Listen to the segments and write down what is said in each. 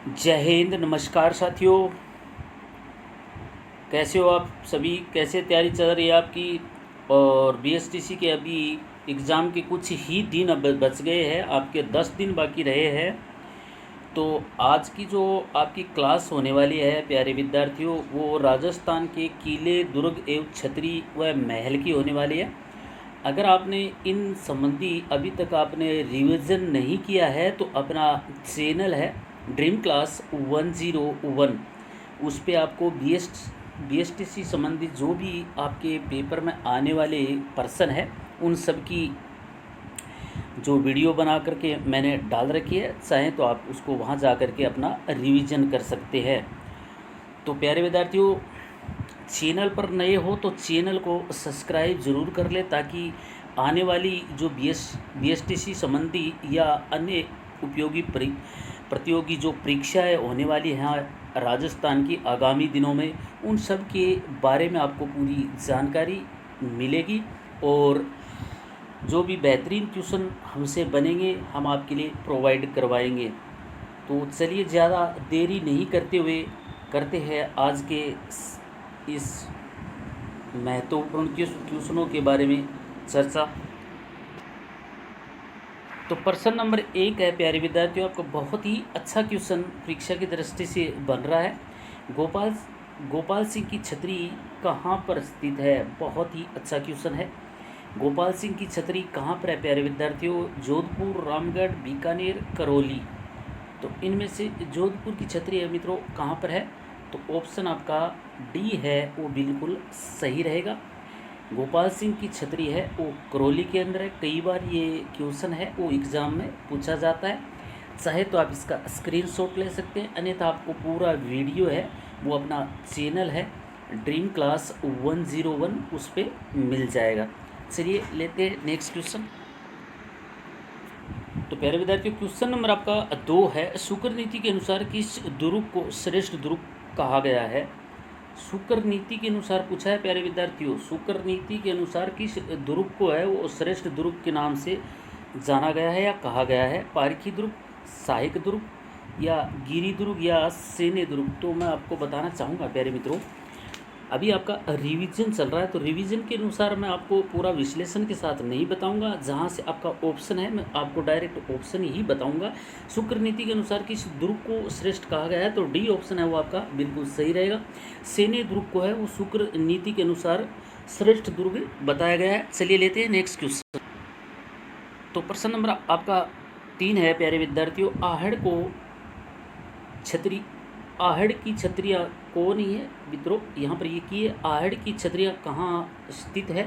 जय हिंद। नमस्कार साथियों, कैसे हो आप सभी? कैसे तैयारी चल रही है आपकी? और बीएसटीसी के अभी एग्ज़ाम के कुछ ही दिन अब बच गए हैं, आपके 10 दिन बाकी रहे हैं। तो आज की जो आपकी क्लास होने वाली है प्यारे विद्यार्थियों, वो राजस्थान के किले, दुर्ग एवं छतरी व महल की होने वाली है। अगर आपने इन संबंधी अभी तक आपने रिवीजन नहीं किया है तो अपना चैनल है ड्रीम क्लास 101, उस पे आपको बीएसटीसी संबंधित जो भी आपके पेपर में आने वाले पर्सन है उन सब की जो वीडियो बना करके मैंने डाल रखी है, चाहें तो आप उसको वहाँ जा करके अपना रिवीजन कर सकते हैं। तो प्यारे विद्यार्थियों, चैनल पर नए हो तो चैनल को सब्सक्राइब ज़रूर कर ले, ताकि आने वाली जो बीएसटीसी संबंधी या अन्य उपयोगी प्रतियोगी जो परीक्षाएँ होने वाली हैं राजस्थान की आगामी दिनों में, उन सब के बारे में आपको पूरी जानकारी मिलेगी। और जो भी बेहतरीन ट्यूशन हमसे बनेंगे हम आपके लिए प्रोवाइड करवाएंगे। तो चलिए ज़्यादा देरी नहीं करते हुए करते हैं आज के इस महत्वपूर्ण ट्यूशनों के बारे में चर्चा। तो प्रश्न नंबर 1 है प्यारे विद्यार्थियों, आपको बहुत ही अच्छा क्वेश्चन परीक्षा की दृष्टि से बन रहा है। गोपाल सिंह की छतरी कहाँ पर स्थित है? बहुत ही अच्छा क्वेश्चन है। गोपाल सिंह की छतरी कहाँ पर है प्यारे विद्यार्थियों? जोधपुर, रामगढ़, बीकानेर, करौली। तो इनमें से जोधपुर की छतरी है मित्रों कहाँ पर है? तो ऑप्शन आपका डी है वो बिल्कुल सही रहेगा। गोपाल सिंह की छतरी है वो करौली के अंदर है। कई बार ये क्वेश्चन है वो एग्ज़ाम में पूछा जाता है। चाहे तो आप इसका स्क्रीनशॉट ले सकते हैं, अन्यथा आपको पूरा वीडियो है वो अपना चैनल है ड्रीम क्लास 101 उस पर मिल जाएगा। चलिए लेते हैं नेक्स्ट क्वेश्चन। तो प्यारे विद्यार्थियों, क्वेश्चन नंबर आपका 2 है। शुक्र नीति के अनुसार किस दुर्ग को श्रेष्ठ दुर्ग कहा गया है? शुक्र नीति के अनुसार पूछा है प्यारे विद्यार्थियों। शुक्र नीति के अनुसार किस दुर्ग को है वो श्रेष्ठ दुर्ग के नाम से जाना गया है या कहा गया है? पारखी दुर्ग, सहायक दुर्ग या गिरी दुर्ग या सैन्य दुर्ग? तो मैं आपको बताना चाहूँगा प्यारे मित्रों, अभी आपका रिवीजन चल रहा है, तो रिवीजन के अनुसार मैं आपको पूरा विश्लेषण के साथ नहीं बताऊंगा। जहां से आपका ऑप्शन है मैं आपको डायरेक्ट ऑप्शन ही बताऊंगा। शुक्र नीति के अनुसार किस दुर्ग को श्रेष्ठ कहा गया है? तो डी ऑप्शन है वो आपका बिल्कुल सही रहेगा। सैन्य दुर्ग को है वो शुक्र नीति के अनुसार श्रेष्ठ दुर्ग बताया गया है। चलिए लेते हैं नेक्स्ट क्वेश्चन। तो प्रश्न नंबर आपका 3 है प्यारे विद्यार्थियों। आहड़ की छतरियाँ कौन ही है मित्रों? यहाँ पर ये की है आहड़ की छतरियाँ कहाँ स्थित है?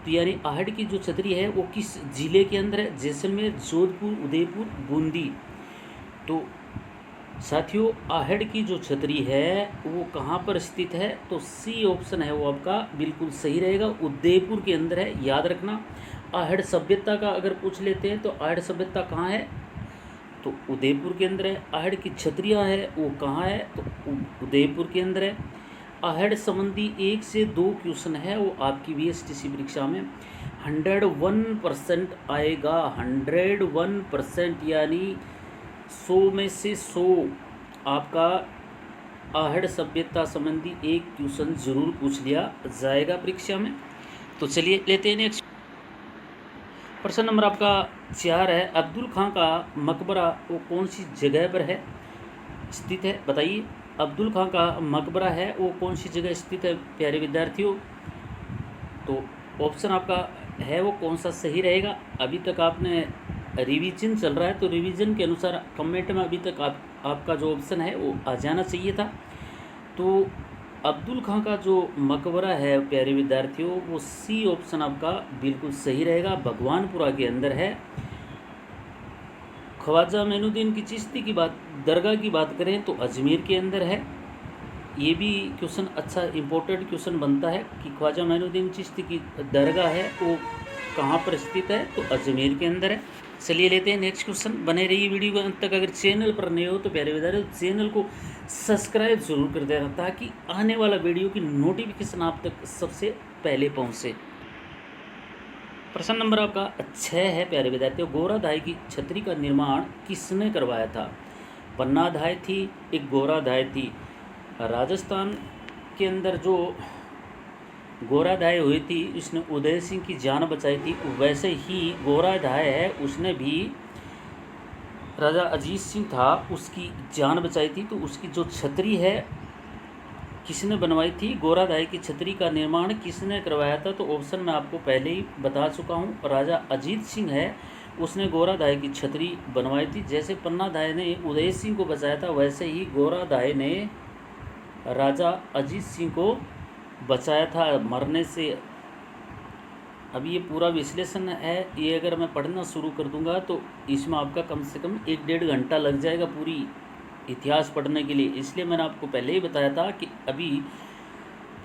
तो यानी आहड़ की जो छतरी है वो किस जिले के अंदर है? जैसलमेर, जोधपुर, उदयपुर, बूंदी। तो साथियों, आहड़ की जो छतरी है वो कहाँ पर स्थित है? तो सी ऑप्शन है वो आपका बिल्कुल सही रहेगा, उदयपुर के अंदर है। याद रखना, आहड़ सभ्यता का अगर पूछ लेते हैं तो आहड़ सभ्यता कहाँ है? तो उदयपुर के अंदर है। आहड़ की छतरियाँ है वो कहाँ है? तो उदयपुर के अंदर है। आहड़ संबंधी 1 से 2 क्वेश्चन है वो आपकी बीएसटीसी परीक्षा में 101% आएगा। 101% यानी 100 में से 100 आपका आहड़ सभ्यता संबंधी एक क्वेश्चन जरूर पूछ लिया जाएगा परीक्षा में। तो चलिए लेते हैं नेक्स्ट। प्रश्न नंबर आपका 4 है। अब्दुल खां का मकबरा वो कौन सी जगह पर है स्थित है? बताइए, अब्दुल खां का मकबरा है वो कौन सी जगह स्थित है प्यारे विद्यार्थियों? तो ऑप्शन आपका है वो कौन सा सही रहेगा? अभी तक आपने रिवीजन चल रहा है तो रिवीजन के अनुसार कमेंट में अभी तक आपका जो ऑप्शन है वो आ जाना चाहिए था। तो अब्दुल खां का जो मकबरा है प्यारे विद्यार्थियों वो सी ऑप्शन आपका बिल्कुल सही रहेगा, भगवानपुरा के अंदर है। ख्वाजा मोइनुद्दीन की चिश्ती की बात, दरगाह की बात करें तो अजमेर के अंदर है। ये भी क्वेश्चन अच्छा इंपॉर्टेंट क्वेश्चन बनता है कि ख्वाजा मोइनुद्दीन चिश्ती की दरगाह है वो कहाँ पर स्थित है? तो अजमेर के अंदर है। चलिए लेते हैं नेक्स्ट क्वेश्चन। बने रहिए वीडियो अंत तक। अगर चैनल पर नए हो तो प्यारे विद्यार्थियों चैनल को सब्सक्राइब जरूर कर देना, ताकि आने वाला वीडियो की नोटिफिकेशन आप तक सबसे पहले पहुँचे। प्रश्न नंबर आपका 6 है प्यारे विद्यार्थियों। गोराधाई की छतरी का निर्माण किसने करवाया था? पन्नाधाय थी, एक गोराधाय थी। राजस्थान के अंदर जो गोराधाय हुई थी उसने उदय सिंह की जान बचाई थी, वैसे ही गोराधाय है उसने भी राजा अजीत सिंह था उसकी जान बचाई थी। तो उसकी जो छतरी है किसने बनवाई थी, गोराधाय की छतरी का निर्माण किसने करवाया था? तो ऑप्शन मैं आपको पहले ही बता चुका हूँ, राजा अजीत सिंह है उसने गोराधाय की छतरी बनवाई थी। जैसे पन्नाधाय ने उदय सिंह को बचाया था, वैसे ही गोराधाय ने राजा अजीत सिंह को बचाया था मरने से। अब ये पूरा विश्लेषण है, ये अगर मैं पढ़ना शुरू कर दूंगा तो इसमें आपका कम से कम 1-1.5 घंटा लग जाएगा पूरी इतिहास पढ़ने के लिए। इसलिए मैंने आपको पहले ही बताया था कि अभी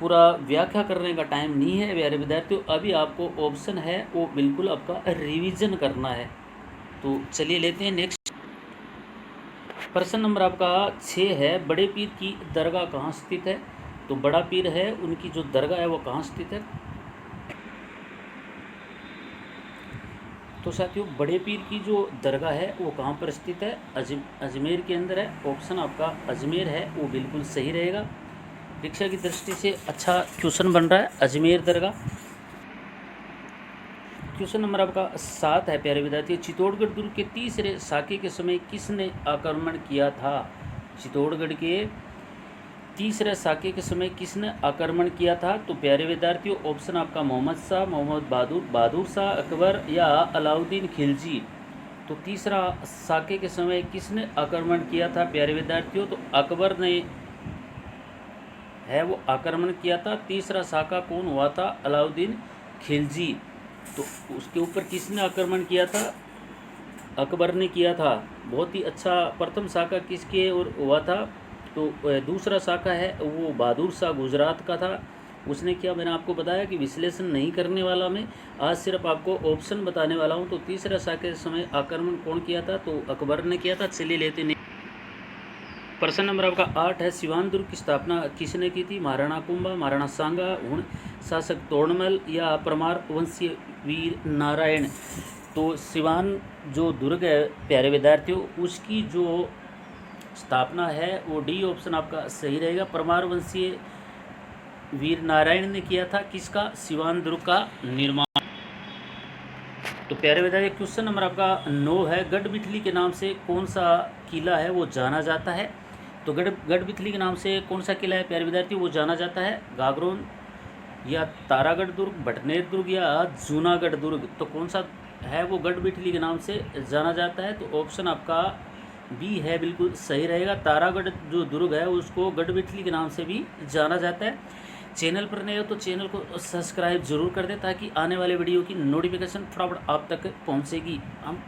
पूरा व्याख्या करने का टाइम नहीं है प्यारे विद्यार्थियों। अभी आपको ऑप्शन है वो बिल्कुल आपका रिवीजन करना है। तो चलिए लेते हैं नेक्स्ट प्रश्न नंबर आपका 6 है, बड़े पीर की दरगाह कहाँ स्थित है? तो बड़ा पीर है उनकी जो दरगाह है वो कहाँ स्थित है? तो साथियों बड़े पीर की जो दरगाह है वो कहाँ पर स्थित है? अजमेर के अंदर है। ऑप्शन आपका अजमेर है वो बिल्कुल सही रहेगा। परीक्षा की दृष्टि से अच्छा क्वेश्चन बन रहा है, अजमेर दरगाह। क्वेश्चन नंबर आपका 7 है प्यारे विद्यार्थियों, चित्तौड़गढ़ दुर्ग के तीसरे साके के समय किसने आक्रमण किया था? चित्तौड़गढ़ के तीसरे साके के समय किसने आक्रमण किया था? तो प्यारे विद्यार्थियों ऑप्शन आपका मोहम्मद शाह, मोहम्मद बहादुर शाह, अकबर या अलाउद्दीन खिलजी। तो तीसरा साके के समय किसने आक्रमण किया था प्यारे विद्यार्थियों? तो अकबर ने है वो आक्रमण किया था। तीसरा साका कौन हुआ था? अलाउद्दीन खिलजी। तो उसके ऊपर किसने आक्रमण किया था? अकबर ने किया था। बहुत ही अच्छा। प्रथम साका किसके और हुआ था? तो दूसरा साका है वो बहादुर शाह गुजरात का था, उसने किया। मैंने आपको बताया कि विश्लेषण नहीं करने वाला मैं, आज सिर्फ आपको ऑप्शन बताने वाला हूं। तो तीसरा साके समय आक्रमण कौन किया था? तो अकबर ने किया था। चलिए लेते नहीं। प्रश्न नंबर आपका 8 है, सिवान दुर्ग की स्थापना किसने की थी? महाराणा कुंभा, महाराणा सांगा, हुण शासक तोड़मल या परमार वंशीय वीर नारायण। तो सिवान जो दुर्ग है प्यारे विद्यार्थियों उसकी जो स्थापना है वो डी ऑप्शन आपका सही रहेगा, परमार वंशीय वीर नारायण ने किया था। किसका? सिवान दुर्ग का निर्माण। तो प्यारे विद्यार्थी क्वेश्चन नंबर आपका 9 है, गढ़बिथली के नाम से कौन सा किला है वो जाना जाता है? तो गढ़बिथली के नाम से कौन सा किला है प्यारे विद्यार्थी वो जाना जाता है? गागरोन या तारागढ़ दुर्ग, भटनेर दुर्ग या जूनागढ़ दुर्ग। तो कौन सा है वो गढ़बिथली के नाम से जाना जाता है? तो ऑप्शन आपका बी है बिल्कुल सही रहेगा। तारागढ़ जो दुर्ग है उसको गढ़बिथली के नाम से भी जाना जाता है। चैनल पर नए हो तो चैनल को सब्सक्राइब जरूर कर दें ताकि आने वाले वीडियो की नोटिफिकेशन फटाफट आप तक पहुंचेगी। हम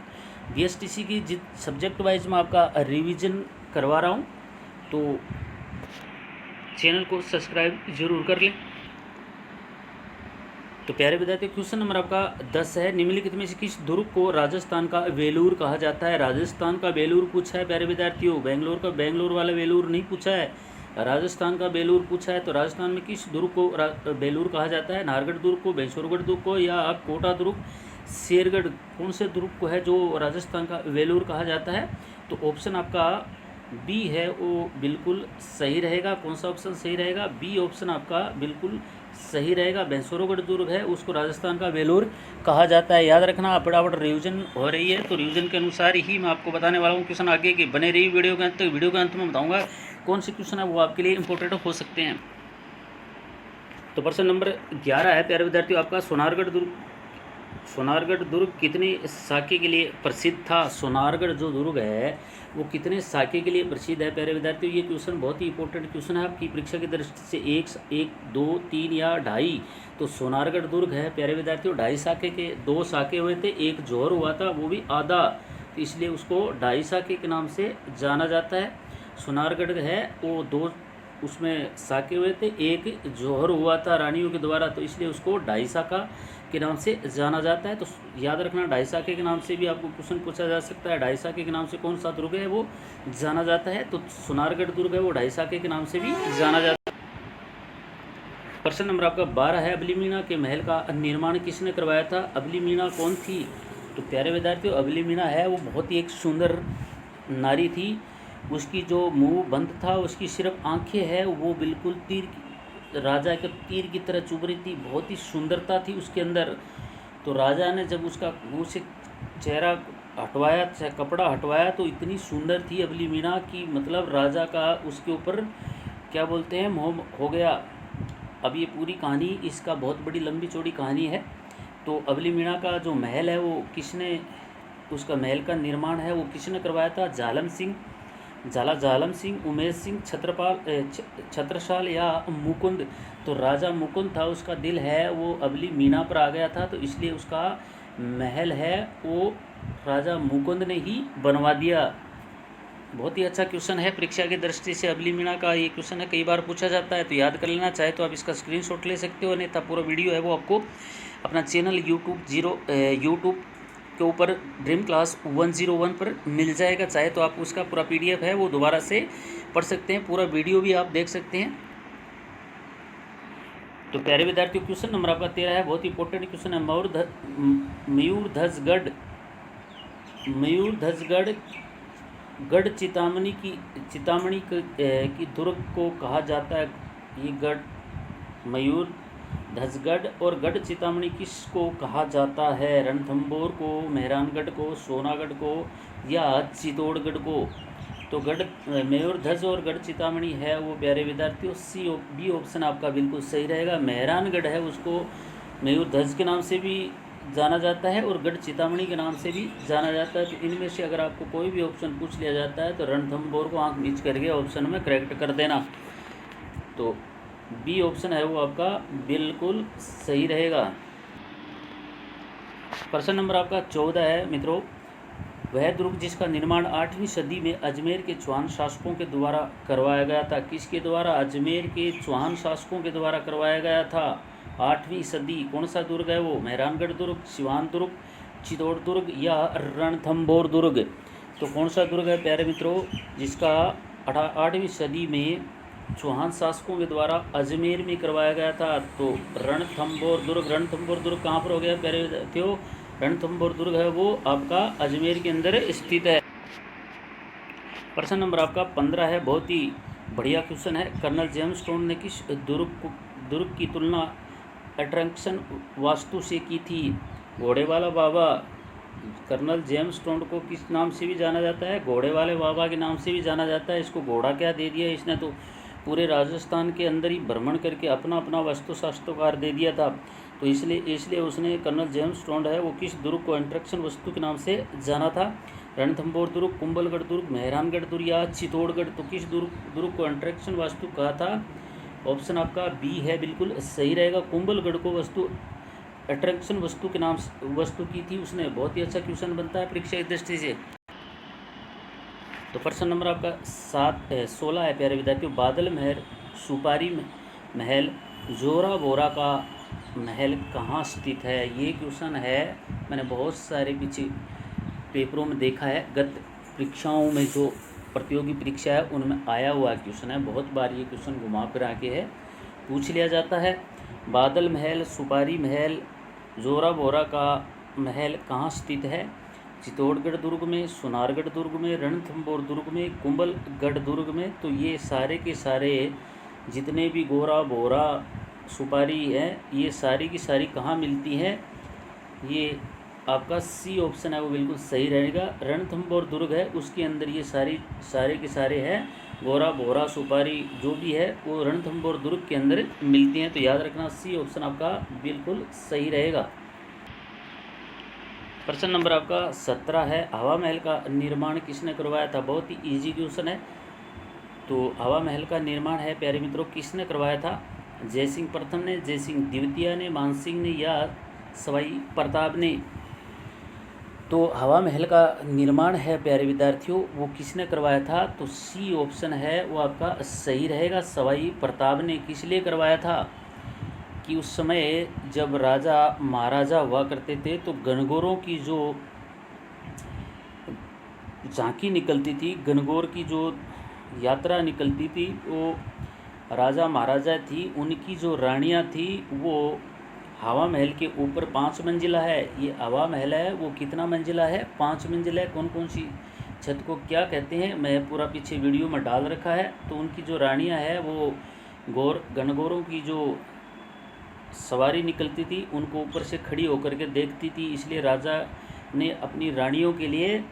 बीएसटीसी की जिस सब्जेक्ट वाइज में आपका रिवीजन करवा रहा हूं, तो चैनल को सब्सक्राइब जरूर कर लें। तो प्यारे विद्यार्थी क्वेश्चन नंबर आपका 10 है, निम्नलिखित में से किस दुर्ग को राजस्थान का वेलूर कहा जाता है? राजस्थान का वेलूर पूछा है प्यारे विद्यार्थियों, बेंगलोर वाला वेलूर नहीं पूछा है, राजस्थान का बेलूर पूछा है। तो राजस्थान में किस दुर्ग को बेलूर कहा जाता है? नाहरगढ़ दुर्ग को, भैंसुरगढ़ दुर्ग को या कोटा दुर्ग, शेरगढ़? कौन से दुर्ग को है जो राजस्थान का वेलूर कहा जाता है? तो ऑप्शन आपका बी है वो बिल्कुल सही रहेगा। कौन सा ऑप्शन सही रहेगा? बी ऑप्शन आपका बिल्कुल सही रहेगा। भैंसुरगढ़ दुर्ग है उसको राजस्थान का वेलूर कहा जाता है। याद रखना, फटाफट रिवीजन हो रही है तो रिवीजन के अनुसार ही मैं आपको बताने वाला हूँ क्वेश्चन आगे की। बने रही वीडियो के अंत तक। वीडियो के अंत में बताऊँगा कौन से क्वेश्चन है वो आपके लिए इंपॉर्टेंट हो सकते हैं। तो प्रश्न नंबर 11 है प्यारे विद्यार्थियों आपका, सोनारगढ़ दुर्ग कितने साके के लिए प्रसिद्ध था? सोनारगढ़ जो दुर्ग है वो कितने साके के लिए प्रसिद्ध है प्यारे विद्यार्थियों? ये क्वेश्चन बहुत ही इंपॉर्टेंट क्वेश्चन है आपकी परीक्षा की दृष्टि से। 1, 2, 3 या 2.5। तो सोनारगढ़ दुर्ग है प्यारे विद्यार्थियों 2.5 साके के, 2 साके हुए थे, एक जोहर हुआ था वो भी आधा, तो इसलिए उसको 2.5 साके के नाम से जाना जाता है। सोनारगढ़ है वो 2 उसमें साके हुए थे, एक जोहर हुआ था रानियों के द्वारा, तो इसलिए उसको 2.5 साका के नाम से जाना जाता है। तो याद रखना 2.5 साके के नाम से भी आपको क्वेश्चन पूछा जा सकता है। 2.5 साके के नाम से कौन सा दुर्ग है वो जाना जाता है? तो सोनारगढ़ दुर्ग है वो 2.5 साके के नाम से भी जाना जाता है। प्रश्न नंबर आपका 12 है, अबली मीणा के महल का निर्माण किसने करवाया था? अबली मीणा कौन थी? तो प्यारे विद्यार्थियों अबली मीणा है वो बहुत ही एक सुंदर नारी थी उसकी जो मुंह बंद था, उसकी सिर्फ आंखें हैं वो बिल्कुल राजा के तीर की तरह चुभ रही थी। बहुत ही सुंदरता थी उसके अंदर। तो राजा ने जब उसका मुंह से चेहरा हटवाया, कपड़ा हटवाया, तो इतनी सुंदर थी अबली मीणा की मतलब राजा का उसके ऊपर क्या बोलते हैं मोह हो गया। अब ये पूरी कहानी इसका बहुत बड़ी लंबी चौड़ी कहानी है। तो अबली मीणा का जो महल है वो किसने, उसका महल का निर्माण है वो किसने करवाया था? जालम सिंह, उमेश सिंह, छत्रसाल या मुकुंद। तो राजा मुकुंद था, उसका दिल है वो अबली मीणा पर आ गया था, तो इसलिए उसका महल है वो राजा मुकुंद ने ही बनवा दिया। बहुत ही अच्छा क्वेश्चन है परीक्षा की दृष्टि से। अबली मीणा का ये क्वेश्चन है, कई बार पूछा जाता है, तो याद कर लेना। चाहे तो आप इसका स्क्रीनशॉट ले सकते हो, अन्यथा पूरा वीडियो है वो आपको अपना चैनल यूट्यूब के ऊपर ड्रीम क्लास 101 पर मिल जाएगा। चाहे तो आप उसका पूरा PDF है वो दोबारा से पढ़ सकते हैं, पूरा वीडियो भी आप देख सकते हैं। तो प्यारे विद्यार्थियों, क्वेश्चन नंबर आपका 13 है, बहुत ही इंपॉर्टेंट क्वेश्चन है। मयूरध्वजगढ़ गढ़ चितामणी की दुर्ग को कहा जाता है। ये गढ़ मयूरध्वजगढ़ और गढ़ चितामणी किसको कहा जाता है? रणथंभौर को, मेहरानगढ़ को, सोनागढ़ को या चित्तौड़गढ़ को? तो मयूरध्वज और गढ़ चितामणी है वो प्यारे विद्यार्थियों बी ऑप्शन आपका बिल्कुल सही रहेगा। मेहरानगढ़ है उसको मयूरध्वज के नाम से भी जाना जाता है और गढ़ चितामणी के नाम से भी जाना जाता है। तो इनमें से अगर आपको कोई भी ऑप्शन पूछ लिया जाता है तो रणथंभौर को आंख नीच करके ऑप्शन में करेक्ट कर देना। तो बी ऑप्शन है वो आपका बिल्कुल सही रहेगा। प्रश्न नंबर आपका 14 है मित्रों, वह दुर्ग जिसका निर्माण 8वीं सदी में अजमेर के चौहान शासकों के द्वारा करवाया गया था। किसके द्वारा? अजमेर के चौहान शासकों के द्वारा करवाया गया था। 8वीं सदी। कौन सा दुर्ग है वो? मेहरानगढ़ दुर्ग, सिवान दुर्ग, चित्तौड़ दुर्ग या रणथंभौर दुर्ग? तो कौन सा दुर्ग है प्यारे मित्रों जिसका 8वीं सदी में चौहान शासकों के द्वारा अजमेर में करवाया गया था? तो रणथंभौर दुर्ग। रणथंभौर दुर्ग कहाँ पर हो गया प्यारे विद्यार्थियों? रणथंभौर दुर्ग है वो आपका अजमेर के अंदर स्थित है। प्रश्न नंबर आपका 15 है, बहुत ही बढ़िया क्वेश्चन है। कर्नल जेम्स टोन ने किस दुर्ग की तुलना अट्रैक्शन वास्तु से की थी? घोड़े वाला बाबा। कर्नल जेम्स टोन को किस नाम से भी जाना जाता है? घोड़े वाले बाबा के नाम से भी जाना जाता है। इसको घोड़ा क्या दे दिया इसने, तो पूरे राजस्थान के अंदर ही भ्रमण करके अपना अपना वास्तुशास्त्रकार दे दिया था। तो इसलिए उसने कर्नल जेम्स टोंड है वो किस दुर्ग को अट्रैक्शन वस्तु के नाम से जाना था? रणथंभौर दुर्ग, कुंभलगढ़ दुर्ग, मेहरानगढ़ दुर्ग या चित्तौड़गढ़? तो किस दुर्ग को अट्रैक्शन वास्तु कहा था? ऑप्शन आपका बी है बिल्कुल सही रहेगा। कुंभलगढ़ को अट्रैक्शन वस्तु के नाम वस्तु की थी उसने। बहुत ही अच्छा क्वेश्चन बनता है परीक्षा की दृष्टि से। तो प्रश्न नंबर आपका 16 है प्यारे विद्यार्थियों, बादल महल, सुपारी महल, जोरा बोरा का महल कहाँ स्थित है? ये क्वेश्चन है, मैंने बहुत सारे पीछे पेपरों में देखा है, गत परीक्षाओं में जो प्रतियोगी परीक्षा है उनमें आया हुआ क्वेश्चन है। बहुत बार ये क्वेश्चन घुमा फिरा के है पूछ लिया जाता है। बादल महल, सुपारी महल, जोरा बोरा का महल कहाँ स्थित है? चित्तौड़गढ़ दुर्ग में, सोनारगढ़ दुर्ग में, रणथंभौर दुर्ग में, कुंभलगढ़ दुर्ग में? तो ये सारे के सारे जितने भी गोरा बोरा सुपारी है ये सारी की सारी कहाँ मिलती है? ये आपका सी ऑप्शन है वो बिल्कुल सही रहेगा। रणथंभौर दुर्ग है उसके अंदर ये सारे के सारे हैं गोरा बोरा सुपारी जो भी है वो रणथंभौर दुर्ग के अंदर मिलती हैं। तो याद रखना सी ऑप्शन आपका बिल्कुल सही रहेगा। प्रश्न नंबर आपका 17 है, हवा महल का निर्माण किसने करवाया था? बहुत ही इजी क्वेश्चन है। तो हवा महल का निर्माण है प्यारे मित्रों किसने करवाया था? जयसिंह प्रथम ने, जयसिंह द्वितीय ने, मानसिंह ने या सवाई प्रताप ने? तो हवा महल का निर्माण है प्यारे विद्यार्थियों वो किसने करवाया था? तो सी ऑप्शन है वो आपका सही रहेगा, सवाई प्रताप ने। किस लिए करवाया था? कि उस समय जब राजा महाराजा हुआ करते थे तो गणगौरों की जो झांकी निकलती थी, गणगौर की जो यात्रा निकलती थी, वो राजा महाराजा थी उनकी जो रानियां थी वो हवा महल के ऊपर 5 मंजिला है। ये हवा महल है वो कितना मंजिला है? 5 मंजिला है। कौन कौन सी छत को क्या कहते हैं, मैं पूरा पीछे वीडियो में डाल रखा है। तो उनकी जो रानियां है वो गणगौरों की जो सवारी निकलती थी उनको ऊपर से खड़ी होकर के देखती थी, इसलिए राजा ने अपनी रानियों के लिए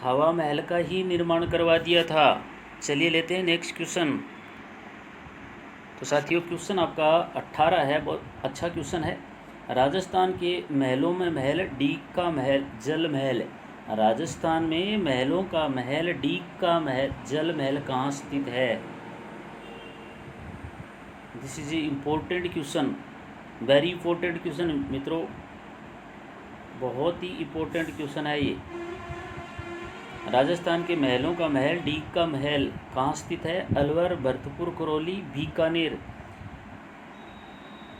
हवा महल का ही निर्माण करवा दिया था। चलिए लेते हैं नेक्स्ट क्वेश्चन। तो साथियों क्वेश्चन आपका 18 है, बहुत अच्छा क्वेश्चन है। राजस्थान के महलों में महल, डीग का महल, जल महल। राजस्थान में महलों का महल, डीग का महल, जल महल कहाँ स्थित है? This is a important question, very important question मित्रों, बहुत ही इम्पोर्टेंट क्वेश्चन है ये। राजस्थान के महलों का महल, डीग का महल कहाँ स्थित है? अलवर, भरतपुर, करौली, बीकानेर।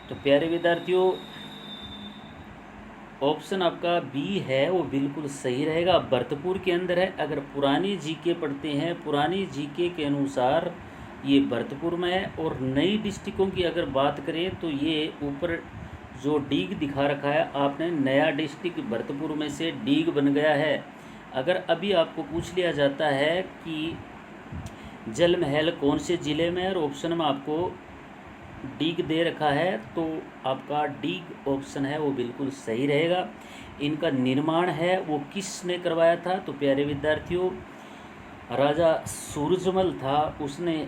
तो प्यारे विद्यार्थियों ऑप्शन आपका बी है वो बिल्कुल सही रहेगा, भरतपुर के अंदर है। अगर पुरानी जीके पढ़ते हैं, पुरानी जीके के अनुसार ये भरतपुर में है। और नई डिस्ट्रिक्टों की अगर बात करें तो ये ऊपर जो डीग दिखा रखा है आपने, नया डिस्ट्रिक्ट भरतपुर में से डीग बन गया है। अगर अभी आपको पूछ लिया जाता है कि जल महल कौन से ज़िले में है और ऑप्शन में आपको डीग दे रखा है, तो आपका डीग ऑप्शन है वो बिल्कुल सही रहेगा। इनका निर्माण है वो किसने करवाया था? तो प्यारे विद्यार्थियों राजा सूरजमल था, उसने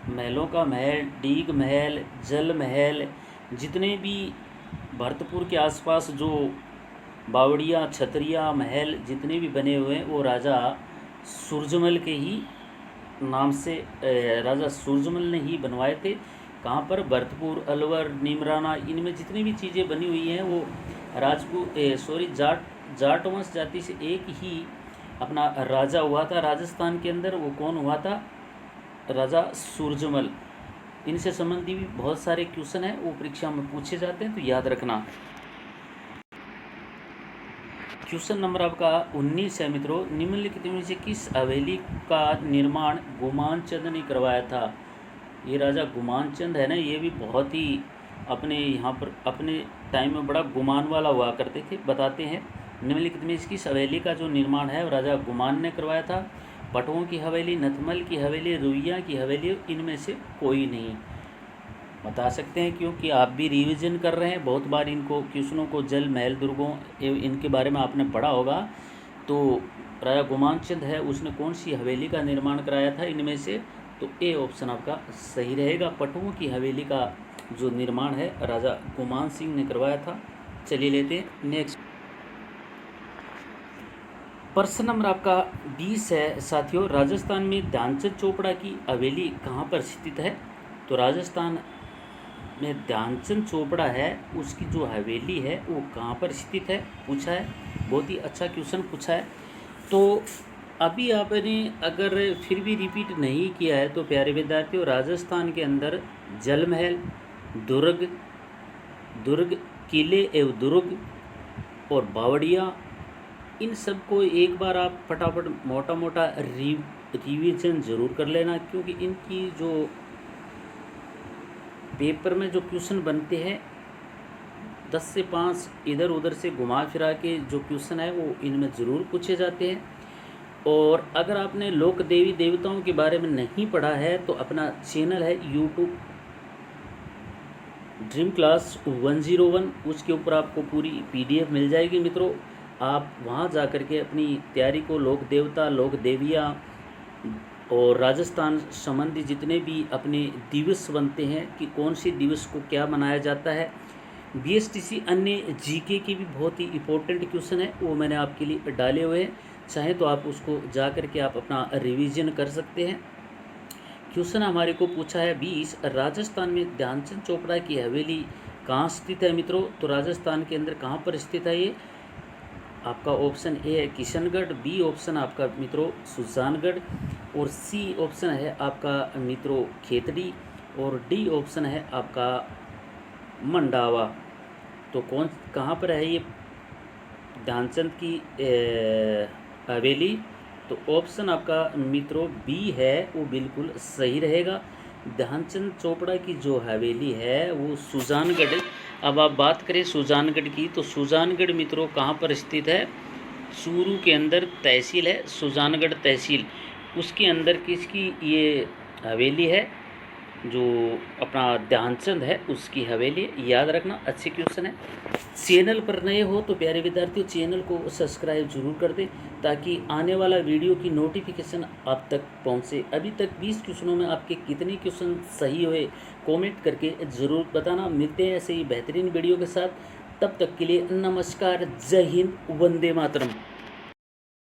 महलों का महल, डीग महल, जल महल, जितने भी भरतपुर के आसपास जो बावड़ियाँ, छतरियाँ, महल जितने भी बने हुए हैं वो राजा सूरजमल के ही नाम से राजा सूरजमल ने ही बनवाए थे। कहाँ पर? भरतपुर, अलवर, नीमराना, इनमें जितनी भी चीज़ें बनी हुई हैं वो जाट वंश जाति से एक ही अपना राजा हुआ था राजस्थान के अंदर। वो कौन हुआ था? राजा सूरजमल। इनसे संबंधी भी बहुत सारे क्वेश्चन हैं, वो परीक्षा में पूछे जाते हैं, तो याद रखना। क्वेश्चन नंबर आपका 19 है मित्रों। निम्नलिखित में से किस हवेली का निर्माण गुमान चंद ने करवाया था? ये राजा गुमान चंद है ना, ये भी बहुत ही अपने यहाँ पर अपने टाइम में बड़ा गुमान वाला हुआ करते थे। बताते हैं निम्नलिखित में से किस हवेली का जो निर्माण है राजा गुमान ने करवाया था? पटुओं की हवेली, नथमल की हवेली, रुइया की हवेली, इनमें से कोई नहीं। बता सकते हैं क्योंकि आप भी रिवीजन कर रहे हैं, बहुत बार इनको क्वेश्चनों को, जल महल, दुर्गों इनके बारे में आपने पढ़ा होगा। तो राजा गुमान चंद है, उसने कौन सी हवेली का निर्माण कराया था इनमें से? तो ए ऑप्शन आपका सही रहेगा। पटुओं की हवेली का जो निर्माण है राजा गुमान सिंह ने करवाया था। चलिए लेते हैं नेक्स्ट। प्रश्न नंबर आपका 20 है साथियों। राजस्थान में ध्यानचंद चोपड़ा की हवेली कहाँ पर स्थित है? तो राजस्थान में ध्यानचंद चोपड़ा है, उसकी जो हवेली है वो कहाँ पर स्थित है पूछा है। बहुत ही अच्छा क्वेश्चन पूछा है। तो अभी आपने अगर फिर भी रिपीट नहीं किया है तो प्यारे विद्यार्थियों राजस्थान के अंदर जल महल, दुर्ग, किले एवं दुर्ग और बावड़ियाँ, इन सब को एक बार आप फटाफट मोटा मोटा रिवीजन ज़रूर कर लेना, क्योंकि इनकी जो पेपर में जो क्वेश्चन बनते हैं 10 से 5 इधर उधर से घुमा फिरा के जो क्वेश्चन है वो इनमें ज़रूर पूछे जाते हैं। और अगर आपने लोक देवी देवताओं के बारे में नहीं पढ़ा है तो अपना चैनल है यूट्यूब ड्रीम क्लास 101, उसके ऊपर आपको पूरी PDF मिल जाएगी मित्रों। आप वहाँ जा कर के अपनी तैयारी को, लोक देवता, लोक देवियाँ और राजस्थान संबंधी जितने भी अपने दिवस बनते हैं कि कौन से दिवस को क्या मनाया जाता है, BSTC अन्य GK के भी बहुत ही इम्पोर्टेंट क्वेश्चन है वो मैंने आपके लिए डाले हुए हैं, चाहे तो आप उसको जा कर के आप अपना रिवीजन कर सकते हैं। क्वेश्चन हमारे को पूछा है 20, राजस्थान में ध्यानचंद चोपड़ा की हवेली कहाँ स्थित है मित्रों? तो राजस्थान के अंदर कहाँ पर स्थित है ये? आपका ऑप्शन ए है किशनगढ़, बी ऑप्शन आपका मित्रों सुजानगढ़, और सी ऑप्शन है आपका मित्रों खेतड़ी, और डी ऑप्शन है आपका मंडावा। तो कहाँ पर है ये ध्यानचंद की हवेली? तो ऑप्शन आपका मित्रों बी है वो बिल्कुल सही रहेगा। ध्यानचंद चोपड़ा की जो हवेली है वो सुजानगढ़। अब आप बात करें सुजानगढ़ की, तो सुजानगढ़ मित्रों कहाँ पर स्थित है? चूरू के अंदर तहसील है सुजानगढ़ तहसील, उसके अंदर किसकी ये हवेली है, जो अपना ध्यानचंद है उसकी हवेली। याद रखना, अच्छे क्वेश्चन है। चैनल पर नए हो तो प्यारे विद्यार्थियों चैनल को सब्सक्राइब जरूर कर दें ताकि आने वाला वीडियो की नोटिफिकेशन आप तक पहुंचे। अभी तक 20 क्वेश्चनों में आपके कितने क्वेश्चन सही हुए कमेंट करके ज़रूर बताना। मिलते हैं ऐसे ही बेहतरीन वीडियो के साथ, तब तक के लिए नमस्कार, जय हिंद, वंदे मातरम।